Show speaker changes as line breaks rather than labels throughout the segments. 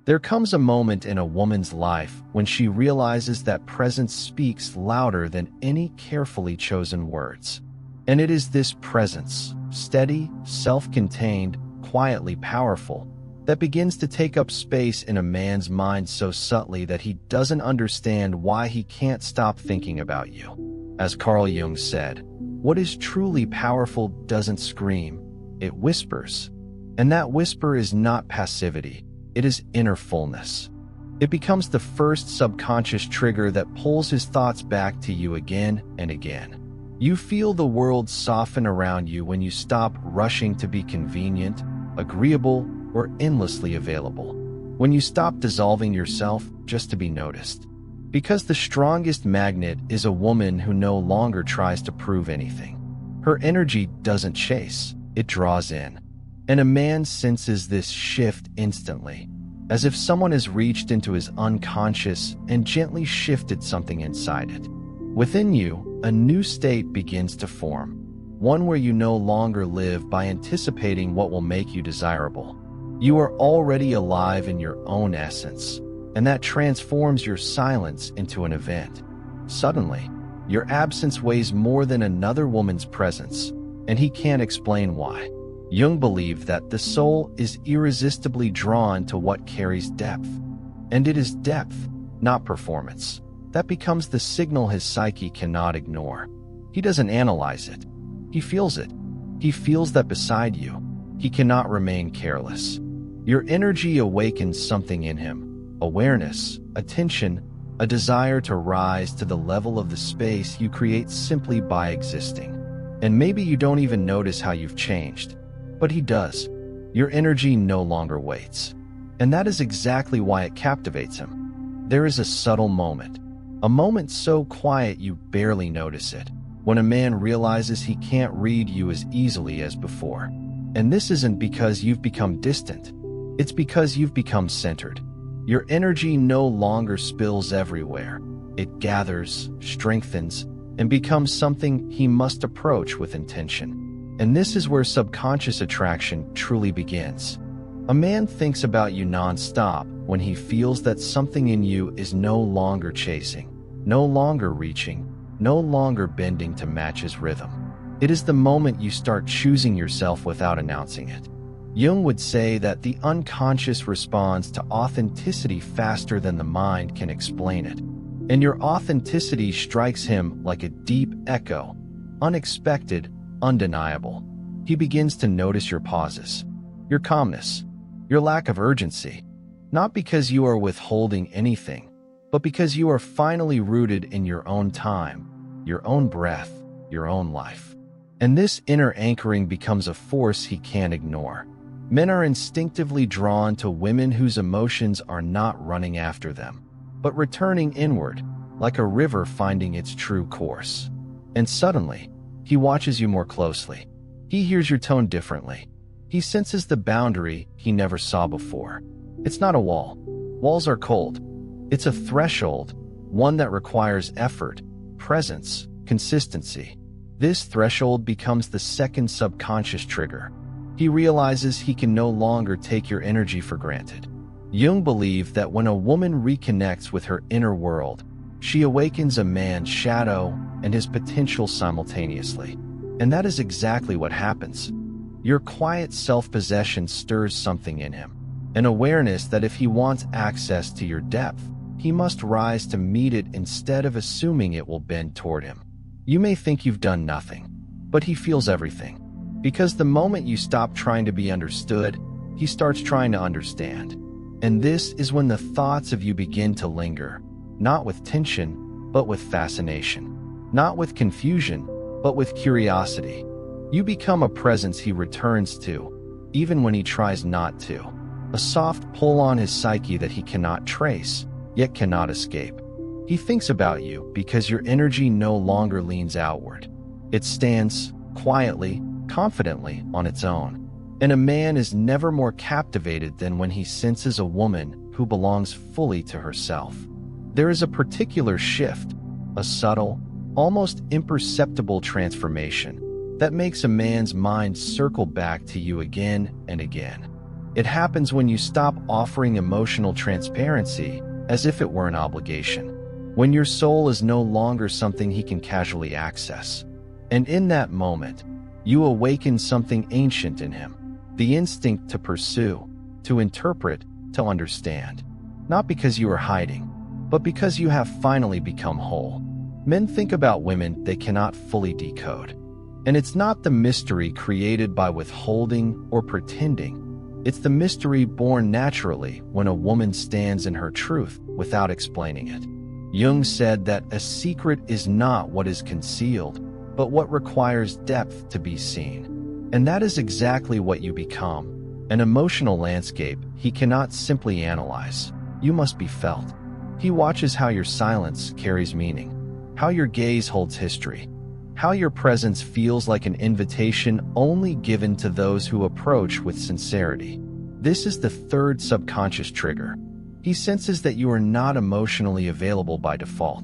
There comes a moment in a woman's life when she realizes that presence speaks louder than any carefully chosen words. And it is this presence, steady, self-contained, quietly powerful, that begins to take up space in a man's mind so subtly that he doesn't understand why he can't stop thinking about you. As Carl Jung said, what is truly powerful doesn't scream, it whispers. And that whisper is not passivity, it is inner fullness. It becomes the first subconscious trigger that pulls his thoughts back to you again and again. You feel the world soften around you when you stop rushing to be convenient, agreeable, or endlessly available. When you stop dissolving yourself just to be noticed. Because the strongest magnet is a woman who no longer tries to prove anything. Her energy doesn't chase, it draws in. And a man senses this shift instantly, as if someone has reached into his unconscious and gently shifted something inside it. Within you, a new state begins to form, one where you no longer live by anticipating what will make you desirable. You are already alive in your own essence, and that transforms your silence into an event. Suddenly, your absence weighs more than another woman's presence, and he can't explain why. Jung believed that the soul is irresistibly drawn to what carries depth. And it is depth, not performance, that becomes the signal his psyche cannot ignore. He doesn't analyze it. He feels it. He feels that beside you, he cannot remain careless. Your energy awakens something in him: awareness, attention, a desire to rise to the level of the space you create simply by existing. And maybe you don't even notice how you've changed. But he does. Your energy no longer waits. And that is exactly why it captivates him. There is a subtle moment. A moment so quiet you barely notice it. When a man realizes he can't read you as easily as before. And this isn't because you've become distant. It's because you've become centered. Your energy no longer spills everywhere. It gathers, strengthens, and becomes something he must approach with intention. And this is where subconscious attraction truly begins. A man thinks about you nonstop when he feels that something in you is no longer chasing, no longer reaching, no longer bending to match his rhythm. It is the moment you start choosing yourself without announcing it. Jung would say that the unconscious responds to authenticity faster than the mind can explain it. And your authenticity strikes him like a deep echo, unexpected, undeniable. He begins to notice your pauses, your calmness, your lack of urgency, not because you are withholding anything, but because you are finally rooted in your own time, your own breath, your own life. And this inner anchoring becomes a force he can't ignore. Men are instinctively drawn to women whose emotions are not running after them, but returning inward, like a river finding its true course. And suddenly, he watches you more closely. He hears your tone differently. He senses the boundary he never saw before. It's not a wall. Walls are cold. It's a threshold, one that requires effort, presence, consistency. This threshold becomes the second subconscious trigger. He realizes he can no longer take your energy for granted. Jung believed that when a woman reconnects with her inner world, she awakens a man's shadow and his potential simultaneously. And that is exactly what happens. Your quiet self-possession stirs something in him, an awareness that if he wants access to your depth, he must rise to meet it instead of assuming it will bend toward him. You may think you've done nothing, but he feels everything. Because the moment you stop trying to be understood, he starts trying to understand. And this is when the thoughts of you begin to linger, not with tension, but with fascination. Not with confusion, but with curiosity. You become a presence he returns to, even when he tries not to. A soft pull on his psyche that he cannot trace, yet cannot escape. He thinks about you because your energy no longer leans outward. It stands, quietly, confidently, on its own. And a man is never more captivated than when he senses a woman who belongs fully to herself. There is a particular shift, a subtle, almost imperceptible transformation that makes a man's mind circle back to you again and again. It happens when you stop offering emotional transparency as if it were an obligation, when your soul is no longer something he can casually access. And in that moment, you awaken something ancient in him, the instinct to pursue, to interpret, to understand. Not because you are hiding, but because you have finally become whole. Men think about women they cannot fully decode. And it's not the mystery created by withholding or pretending. It's the mystery born naturally when a woman stands in her truth without explaining it. Jung said that a secret is not what is concealed, but what requires depth to be seen. And that is exactly what you become. An emotional landscape he cannot simply analyze. You must be felt. He watches how your silence carries meaning, how your gaze holds history, how your presence feels like an invitation only given to those who approach with sincerity. This is the third subconscious trigger. He senses that you are not emotionally available by default.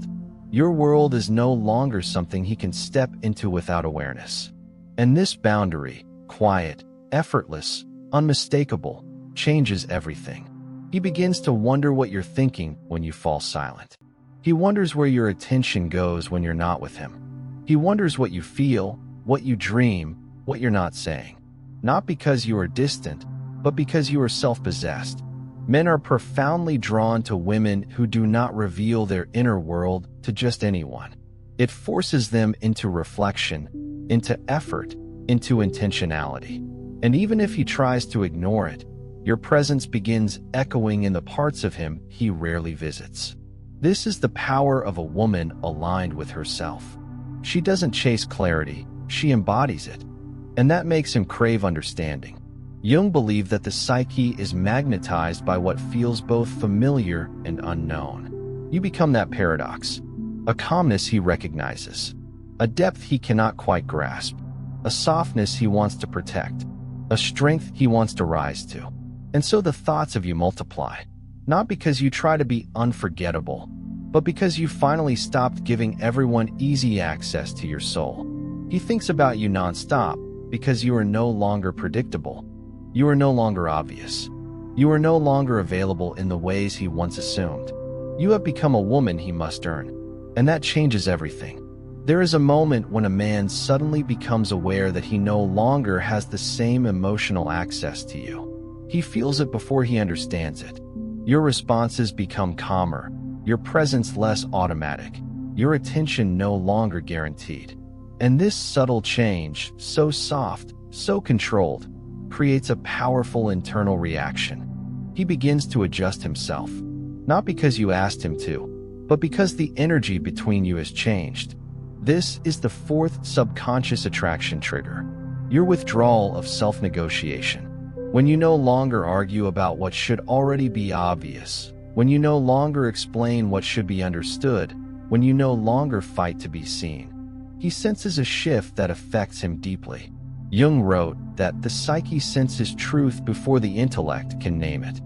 Your world is no longer something he can step into without awareness. And this boundary, quiet, effortless, unmistakable, changes everything. He begins to wonder what you're thinking when you fall silent. He wonders where your attention goes when you're not with him. He wonders what you feel, what you dream, what you're not saying. Not because you are distant, but because you are self-possessed. Men are profoundly drawn to women who do not reveal their inner world to just anyone. It forces them into reflection, into effort, into intentionality. And even if he tries to ignore it, your presence begins echoing in the parts of him he rarely visits. This is the power of a woman aligned with herself. She doesn't chase clarity, she embodies it. And that makes him crave understanding. Jung believed that the psyche is magnetized by what feels both familiar and unknown. You become that paradox. A calmness he recognizes, a depth he cannot quite grasp, a softness he wants to protect, a strength he wants to rise to. And so the thoughts of you multiply, not because you try to be unforgettable, but because you finally stopped giving everyone easy access to your soul. He thinks about you nonstop because you are no longer predictable. You are no longer obvious. You are no longer available in the ways he once assumed. You have become a woman he must earn, and that changes everything. There is a moment when a man suddenly becomes aware that he no longer has the same emotional access to you. He feels it before he understands it. Your responses become calmer, your presence less automatic, your attention no longer guaranteed. And this subtle change, so soft, so controlled, creates a powerful internal reaction. He begins to adjust himself, not because you asked him to, but because the energy between you has changed. This is the fourth subconscious attraction trigger, your withdrawal of self-negotiation. When you no longer argue about what should already be obvious, when you no longer explain what should be understood, when you no longer fight to be seen, he senses a shift that affects him deeply. Jung wrote that the psyche senses truth before the intellect can name it,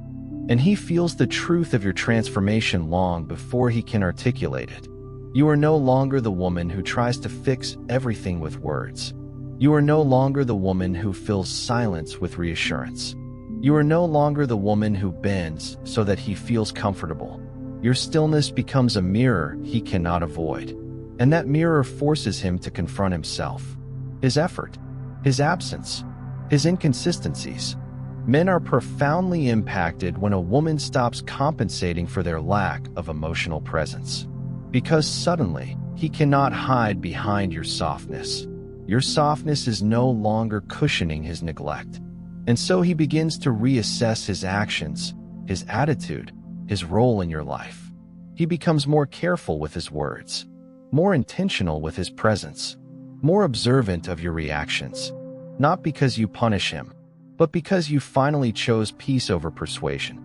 and he feels the truth of your transformation long before he can articulate it. You are no longer the woman who tries to fix everything with words. You are no longer the woman who fills silence with reassurance. You are no longer the woman who bends so that he feels comfortable. Your stillness becomes a mirror he cannot avoid, and that mirror forces him to confront himself, his effort, his absence, his inconsistencies. Men are profoundly impacted when a woman stops compensating for their lack of emotional presence. Because suddenly, he cannot hide behind your softness. Your softness is no longer cushioning his neglect. And so he begins to reassess his actions, his attitude, his role in your life. He becomes more careful with his words, more intentional with his presence, more observant of your reactions, not because you punish him, but because you finally chose peace over persuasion.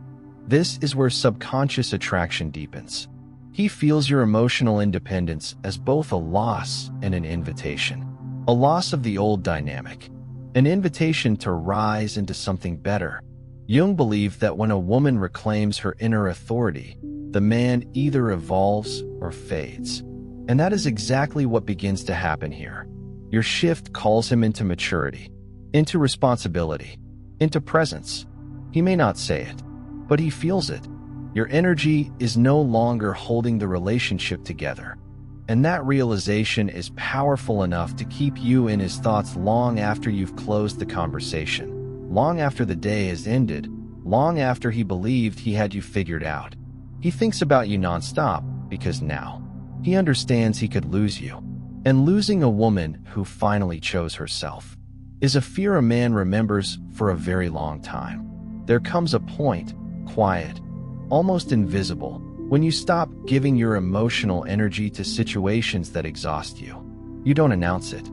This is where subconscious attraction deepens. He feels your emotional independence as both a loss and an invitation. A loss of the old dynamic, an invitation to rise into something better. Jung believed that when a woman reclaims her inner authority, the man either evolves or fades. And that is exactly what begins to happen here. Your shift calls him into maturity, into responsibility, into presence. He may not say it, but he feels it. Your energy is no longer holding the relationship together. And that realization is powerful enough to keep you in his thoughts long after you've closed the conversation, long after the day has ended, long after he believed he had you figured out. He thinks about you nonstop because now he understands he could lose you. And losing a woman who finally chose herself is a fear a man remembers for a very long time. There comes a point, quiet, almost invisible, when you stop giving your emotional energy to situations that exhaust you. You don't announce it.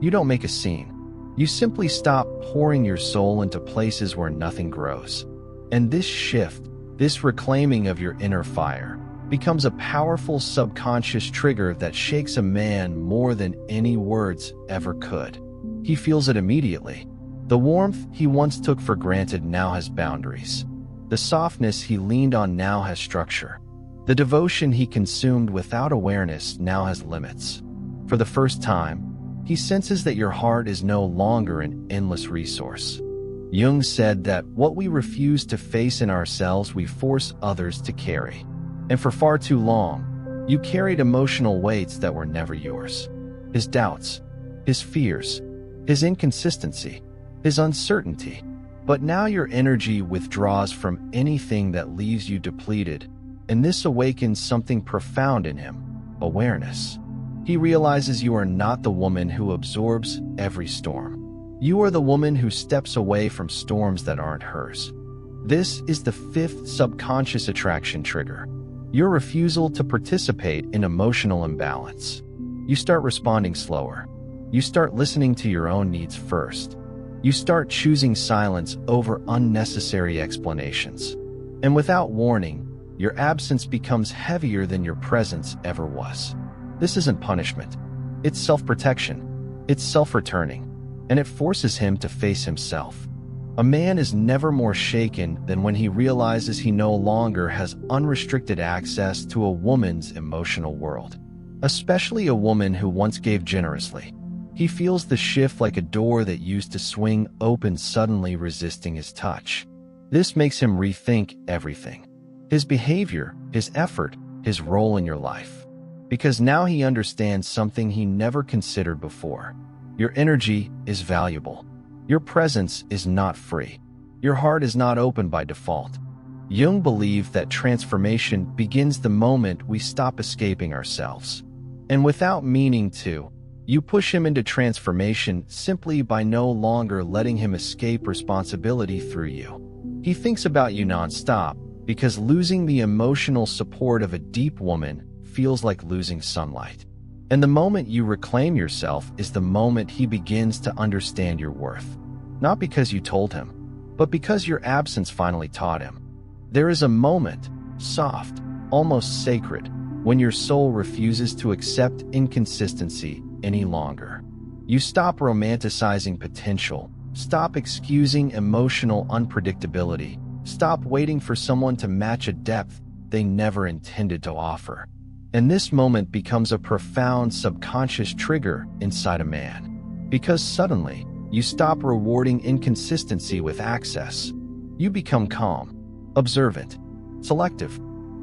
You don't make a scene. You simply stop pouring your soul into places where nothing grows. And this shift, this reclaiming of your inner fire, becomes a powerful subconscious trigger that shakes a man more than any words ever could. He feels it immediately. The warmth he once took for granted now has boundaries. The softness he leaned on now has structure. The devotion he consumed without awareness now has limits. For the first time, he senses that your heart is no longer an endless resource. Jung said that what we refuse to face in ourselves, we force others to carry. And for far too long, you carried emotional weights that were never yours. His doubts, his fears, his inconsistency, his uncertainty. But now your energy withdraws from anything that leaves you depleted, and this awakens something profound in him: awareness. He realizes you are not the woman who absorbs every storm. You are the woman who steps away from storms that aren't hers. This is the fifth subconscious attraction trigger: your refusal to participate in emotional imbalance. You start responding slower. You start listening to your own needs first. You start choosing silence over unnecessary explanations. And without warning, your absence becomes heavier than your presence ever was. This isn't punishment. It's self-protection. It's self-returning. And it forces him to face himself. A man is never more shaken than when he realizes he no longer has unrestricted access to a woman's emotional world, especially a woman who once gave generously. He feels the shift like a door that used to swing open suddenly resisting his touch. This makes him rethink everything: his behavior, his effort, his role in your life. Because now he understands something he never considered before. Your energy is valuable. Your presence is not free. Your heart is not open by default. Jung believed that transformation begins the moment we stop escaping ourselves. And without meaning to, you push him into transformation simply by no longer letting him escape responsibility through you. He thinks about you nonstop because losing the emotional support of a deep woman feels like losing sunlight. And the moment you reclaim yourself is the moment he begins to understand your worth. Not because you told him, but because your absence finally taught him. There is a moment, soft, almost sacred, when your soul refuses to accept inconsistency any longer. You stop romanticizing potential, stop excusing emotional unpredictability, stop waiting for someone to match a depth they never intended to offer. And this moment becomes a profound subconscious trigger inside a man. Because suddenly, you stop rewarding inconsistency with access. You become calm, observant, selective.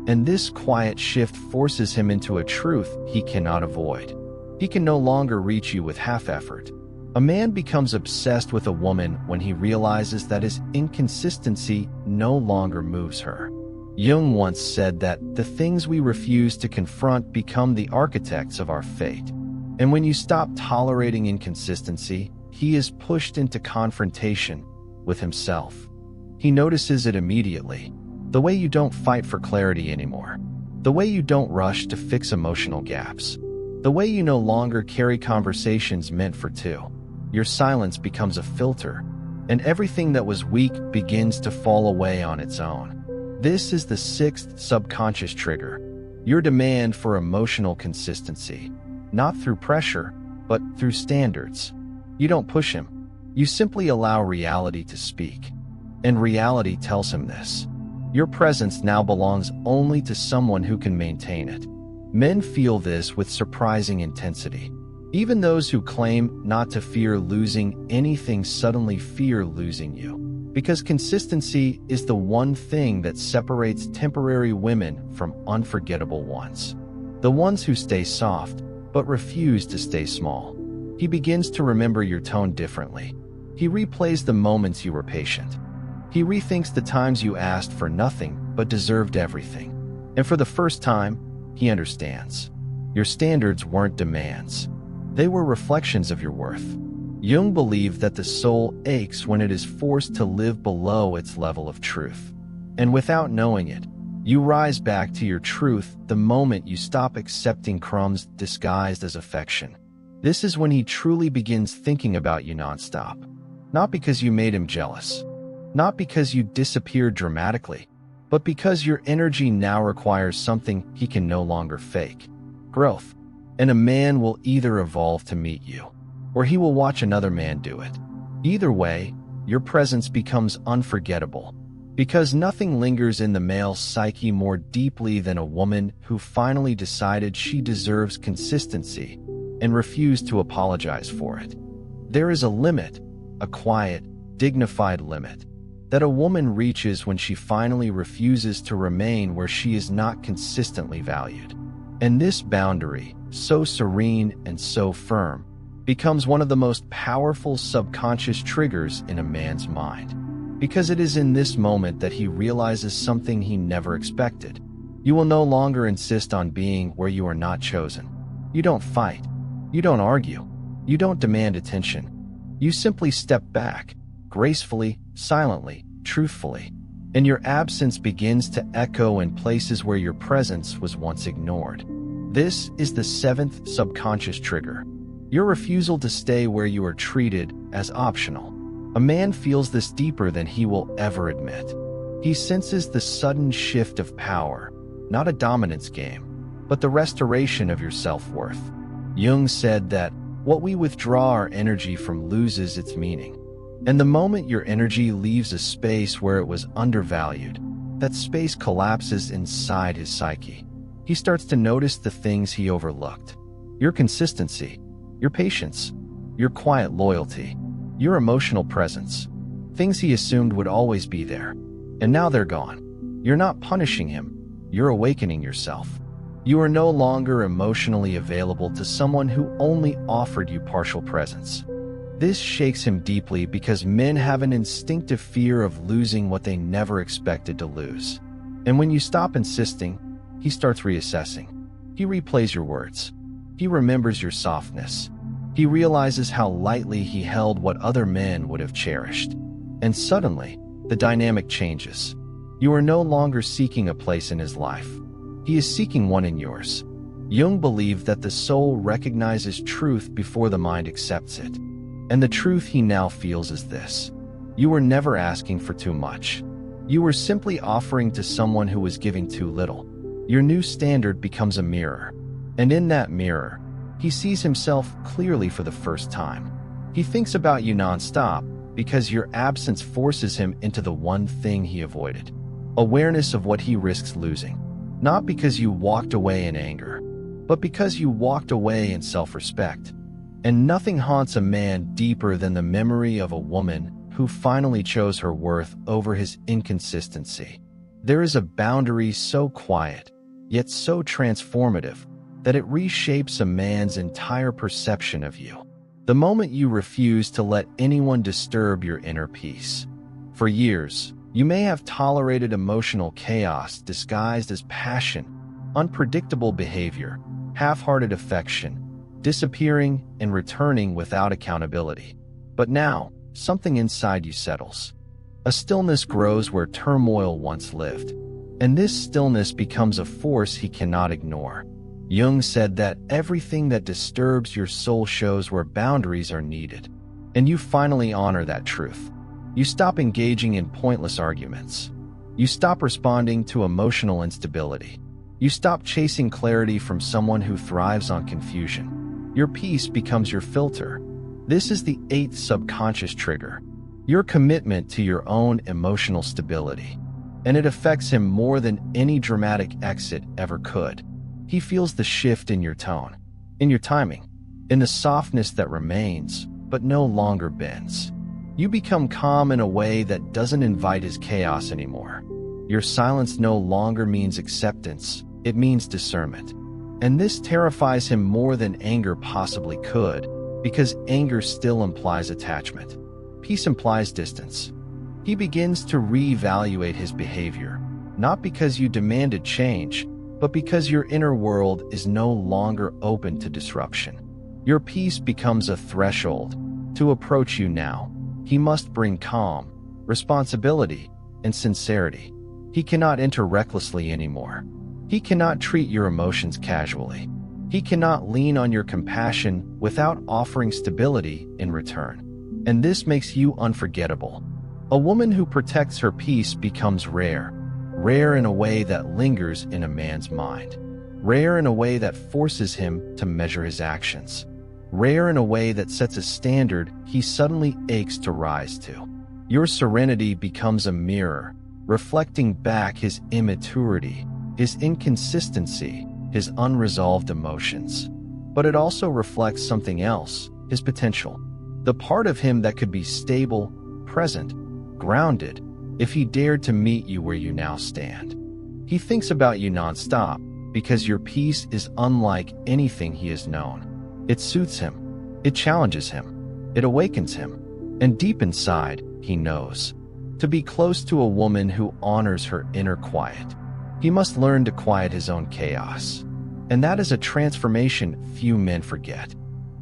And this quiet shift forces him into a truth he cannot avoid. He can no longer reach you with half effort. A man becomes obsessed with a woman when he realizes that his inconsistency no longer moves her. Jung once said that the things we refuse to confront become the architects of our fate. And when you stop tolerating inconsistency, he is pushed into confrontation with himself. He notices it immediately. The way you don't fight for clarity anymore. The way you don't rush to fix emotional gaps. The way you no longer carry conversations meant for two. Your silence becomes a filter, and everything that was weak begins to fall away on its own. This is the sixth subconscious trigger: your demand for emotional consistency. Not through pressure, but through standards. You don't push him. You simply allow reality to speak. And reality tells him this: your presence now belongs only to someone who can maintain it. Men feel this with surprising intensity. Even those who claim not to fear losing anything suddenly fear losing you. Because consistency is the one thing that separates temporary women from unforgettable ones. The ones who stay soft, but refuse to stay small. He begins to remember your tone differently. He replays the moments you were patient. He rethinks the times you asked for nothing but deserved everything. And for the first time, he understands. Your standards weren't demands. They were reflections of your worth. Jung believed that the soul aches when it is forced to live below its level of truth. And without knowing it, you rise back to your truth the moment you stop accepting crumbs disguised as affection. This is when he truly begins thinking about you nonstop. Not because you made him jealous, not because you disappeared dramatically, but because your energy now requires something he can no longer fake: growth. And a man will either evolve to meet you, or he will watch another man do it. Either way, your presence becomes unforgettable, because nothing lingers in the male psyche more deeply than a woman who finally decided she deserves consistency and refused to apologize for it. There is a limit, a quiet, dignified limit, that a woman reaches when she finally refuses to remain where she is not consistently valued. And this boundary, so serene and so firm, becomes one of the most powerful subconscious triggers in a man's mind. Because it is in this moment that he realizes something he never expected. You will no longer insist on being where you are not chosen. You don't fight. You don't argue. You don't demand attention. You simply step back, gracefully, silently, truthfully. And your absence begins to echo in places where your presence was once ignored. This is the seventh subconscious trigger. Your refusal to stay where you are treated as optional. A man feels this deeper than he will ever admit. He senses the sudden shift of power, not a dominance game, but the restoration of your self-worth. Jung said that what we withdraw our energy from loses its meaning. And the moment your energy leaves a space where it was undervalued, that space collapses inside his psyche. He starts to notice the things he overlooked. Your consistency, your patience, your quiet loyalty, your emotional presence. Things he assumed would always be there. And now they're gone. You're not punishing him. You're awakening yourself. You are no longer emotionally available to someone who only offered you partial presence. This shakes him deeply because men have an instinctive fear of losing what they never expected to lose. And when you stop insisting, he starts reassessing. He replays your words. He remembers your softness. He realizes how lightly he held what other men would have cherished. And suddenly, the dynamic changes. You are no longer seeking a place in his life. He is seeking one in yours. Jung believed that the soul recognizes truth before the mind accepts it. And the truth he now feels is this: you were never asking for too much. You were simply offering to someone who was giving too little. Your new standard becomes a mirror. And in that mirror, he sees himself clearly for the first time. He thinks about you nonstop because your absence forces him into the one thing he avoided: awareness of what he risks losing. Not because you walked away in anger, but because you walked away in self-respect. And nothing haunts a man deeper than the memory of a woman who finally chose her worth over his inconsistency. There is a boundary so quiet, yet so transformative, that it reshapes a man's entire perception of you. The moment you refuse to let anyone disturb your inner peace. For years, you may have tolerated emotional chaos disguised as passion, unpredictable behavior, half-hearted affection, disappearing and returning without accountability. But now, something inside you settles. A stillness grows where turmoil once lived, and this stillness becomes a force he cannot ignore. Jung said that everything that disturbs your soul shows where boundaries are needed, and you finally honor that truth. You stop engaging in pointless arguments. You stop responding to emotional instability. You stop chasing clarity from someone who thrives on confusion. Your peace becomes your filter. This is the eighth subconscious trigger, your commitment to your own emotional stability. And it affects him more than any dramatic exit ever could. He feels the shift in your tone, in your timing, in the softness that remains, but no longer bends. You become calm in a way that doesn't invite his chaos anymore. Your silence no longer means acceptance, it means discernment. And this terrifies him more than anger possibly could, because anger still implies attachment. Peace implies distance. He begins to reevaluate his behavior, not because you demanded change, but because your inner world is no longer open to disruption. Your peace becomes a threshold. To approach you now, he must bring calm, responsibility, and sincerity. He cannot enter recklessly anymore. He cannot treat your emotions casually. He cannot lean on your compassion without offering stability in return. And this makes you unforgettable. A woman who protects her peace becomes rare in a way that lingers in a man's mind, rare in a way that forces him to measure his actions, rare in a way that sets a standard he suddenly aches to rise to. Your serenity becomes a mirror, reflecting back his immaturity, his inconsistency, his unresolved emotions. But it also reflects something else, his potential. The part of him that could be stable, present, grounded, if he dared to meet you where you now stand. He thinks about you nonstop because your peace is unlike anything he has known. It suits him. It challenges him. It awakens him. And deep inside, he knows. To be close to a woman who honors her inner quiet, he must learn to quiet his own chaos. And that is a transformation few men forget.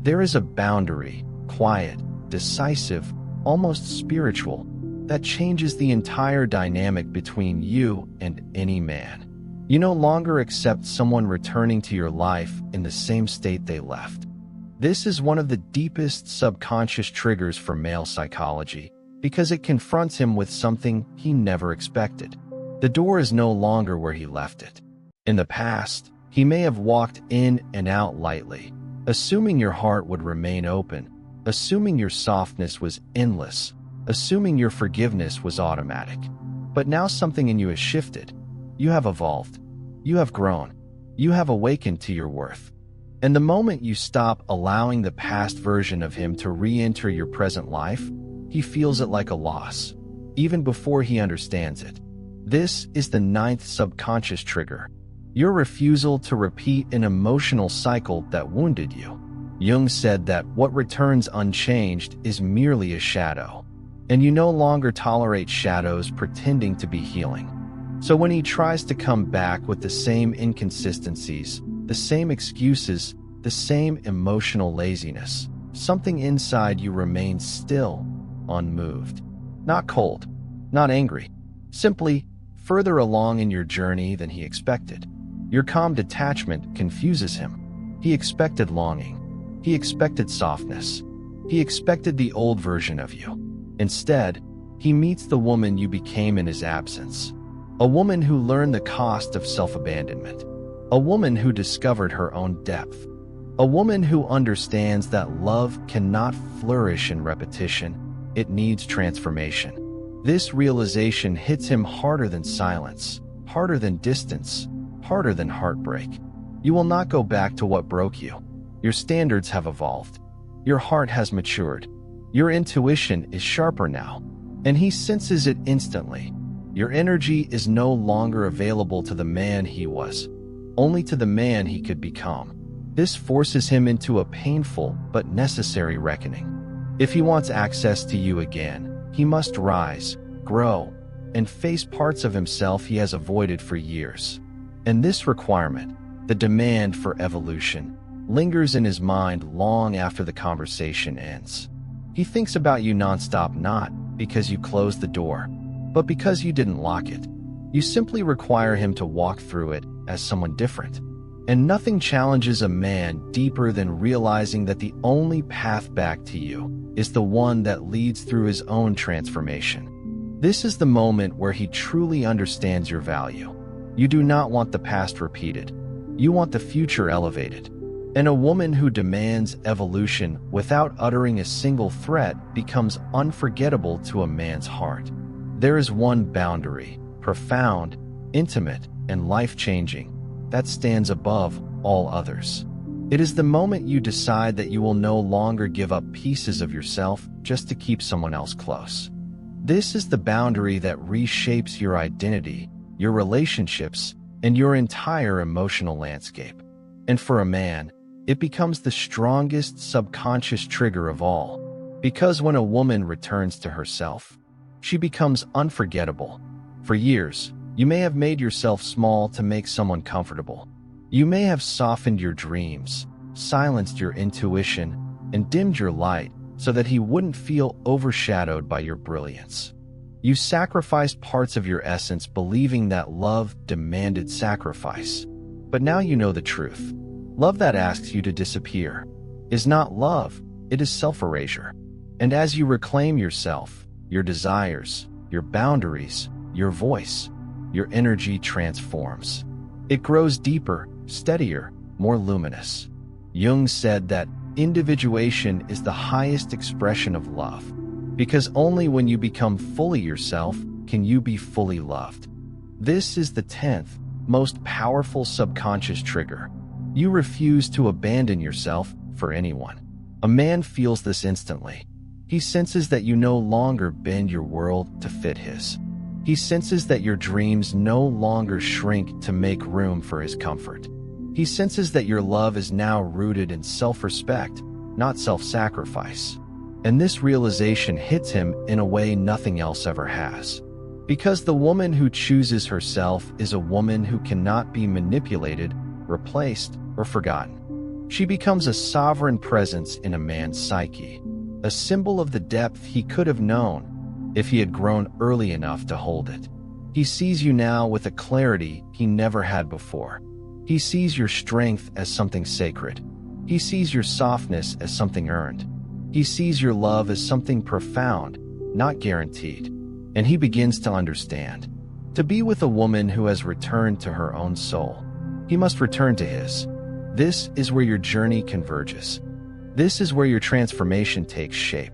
There is a boundary, quiet, decisive, almost spiritual, that changes the entire dynamic between you and any man. You no longer accept someone returning to your life in the same state they left. This is one of the deepest subconscious triggers for male psychology because it confronts him with something he never expected. The door is no longer where he left it. In the past, he may have walked in and out lightly, assuming your heart would remain open, assuming your softness was endless, assuming your forgiveness was automatic. But now something in you has shifted. You have evolved. You have grown. You have awakened to your worth. And the moment you stop allowing the past version of him to re-enter your present life, he feels it like a loss, even before he understands it. This is the 9th subconscious trigger. Your refusal to repeat an emotional cycle that wounded you. Jung said that what returns unchanged is merely a shadow. And you no longer tolerate shadows pretending to be healing. So when he tries to come back with the same inconsistencies, the same excuses, the same emotional laziness, something inside you remains still, unmoved. Not cold, not angry, simply further along in your journey than he expected. Your calm detachment confuses him. He expected longing. He expected softness. He expected the old version of you. Instead, he meets the woman you became in his absence. A woman who learned the cost of self-abandonment. A woman who discovered her own depth. A woman who understands that love cannot flourish in repetition. It needs transformation. This realization hits him harder than silence, harder than distance, harder than heartbreak. You will not go back to what broke you. Your standards have evolved. Your heart has matured. Your intuition is sharper now, and he senses it instantly. Your energy is no longer available to the man he was, only to the man he could become. This forces him into a painful but necessary reckoning. If he wants access to you again, he must rise, grow, and face parts of himself he has avoided for years. And this requirement, the demand for evolution, lingers in his mind long after the conversation ends. He thinks about you nonstop, not because you closed the door, but because you didn't lock it. You simply require him to walk through it as someone different. And nothing challenges a man deeper than realizing that the only path back to you is the one that leads through his own transformation. This is the moment where he truly understands your value. You do not want the past repeated. You want the future elevated. And a woman who demands evolution without uttering a single threat becomes unforgettable to a man's heart. There is one boundary, profound, intimate, and life-changing, that stands above all others. It is the moment you decide that you will no longer give up pieces of yourself just to keep someone else close. This is the boundary that reshapes your identity, your relationships, and your entire emotional landscape. And for a man, it becomes the strongest subconscious trigger of all, because when a woman returns to herself, she becomes unforgettable. For years, you may have made yourself small to make someone comfortable. You may have softened your dreams, silenced your intuition, and dimmed your light so that he wouldn't feel overshadowed by your brilliance. You sacrificed parts of your essence believing that love demanded sacrifice. But now you know the truth. Love that asks you to disappear is not love, it is self-erasure. And as you reclaim yourself, your desires, your boundaries, your voice, your energy transforms. It grows deeper, steadier, more luminous. Jung said that individuation is the highest expression of love, because only when you become fully yourself can you be fully loved. This is the 10th most powerful subconscious trigger. You refuse to abandon yourself for anyone. A man feels this instantly. He senses that you no longer bend your world to fit his. He senses that your dreams no longer shrink to make room for his comfort. He senses that your love is now rooted in self-respect, not self-sacrifice. And this realization hits him in a way nothing else ever has. Because the woman who chooses herself is a woman who cannot be manipulated, replaced, or forgotten. She becomes a sovereign presence in a man's psyche, a symbol of the depth he could have known if he had grown early enough to hold it. He sees you now with a clarity he never had before. He sees your strength as something sacred. He sees your softness as something earned. He sees your love as something profound, not guaranteed. And he begins to understand. To be with a woman who has returned to her own soul, he must return to his. This is where your journey converges. This is where your transformation takes shape.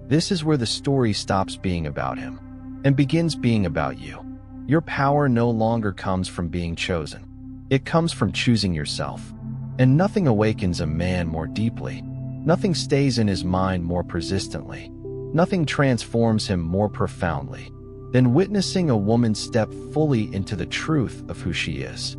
This is where the story stops being about him and begins being about you. Your power no longer comes from being chosen. It comes from choosing yourself. And nothing awakens a man more deeply. Nothing stays in his mind more persistently. Nothing transforms him more profoundly than witnessing a woman step fully into the truth of who she is.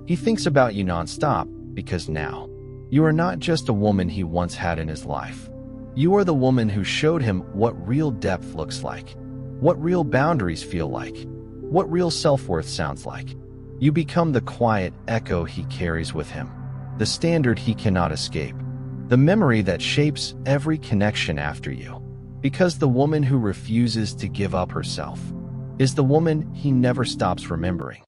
He thinks about you nonstop because now, you are not just a woman he once had in his life. You are the woman who showed him what real depth looks like, what real boundaries feel like, what real self-worth sounds like. You become the quiet echo he carries with him, the standard he cannot escape, the memory that shapes every connection after you. Because the woman who refuses to give up herself is the woman he never stops remembering.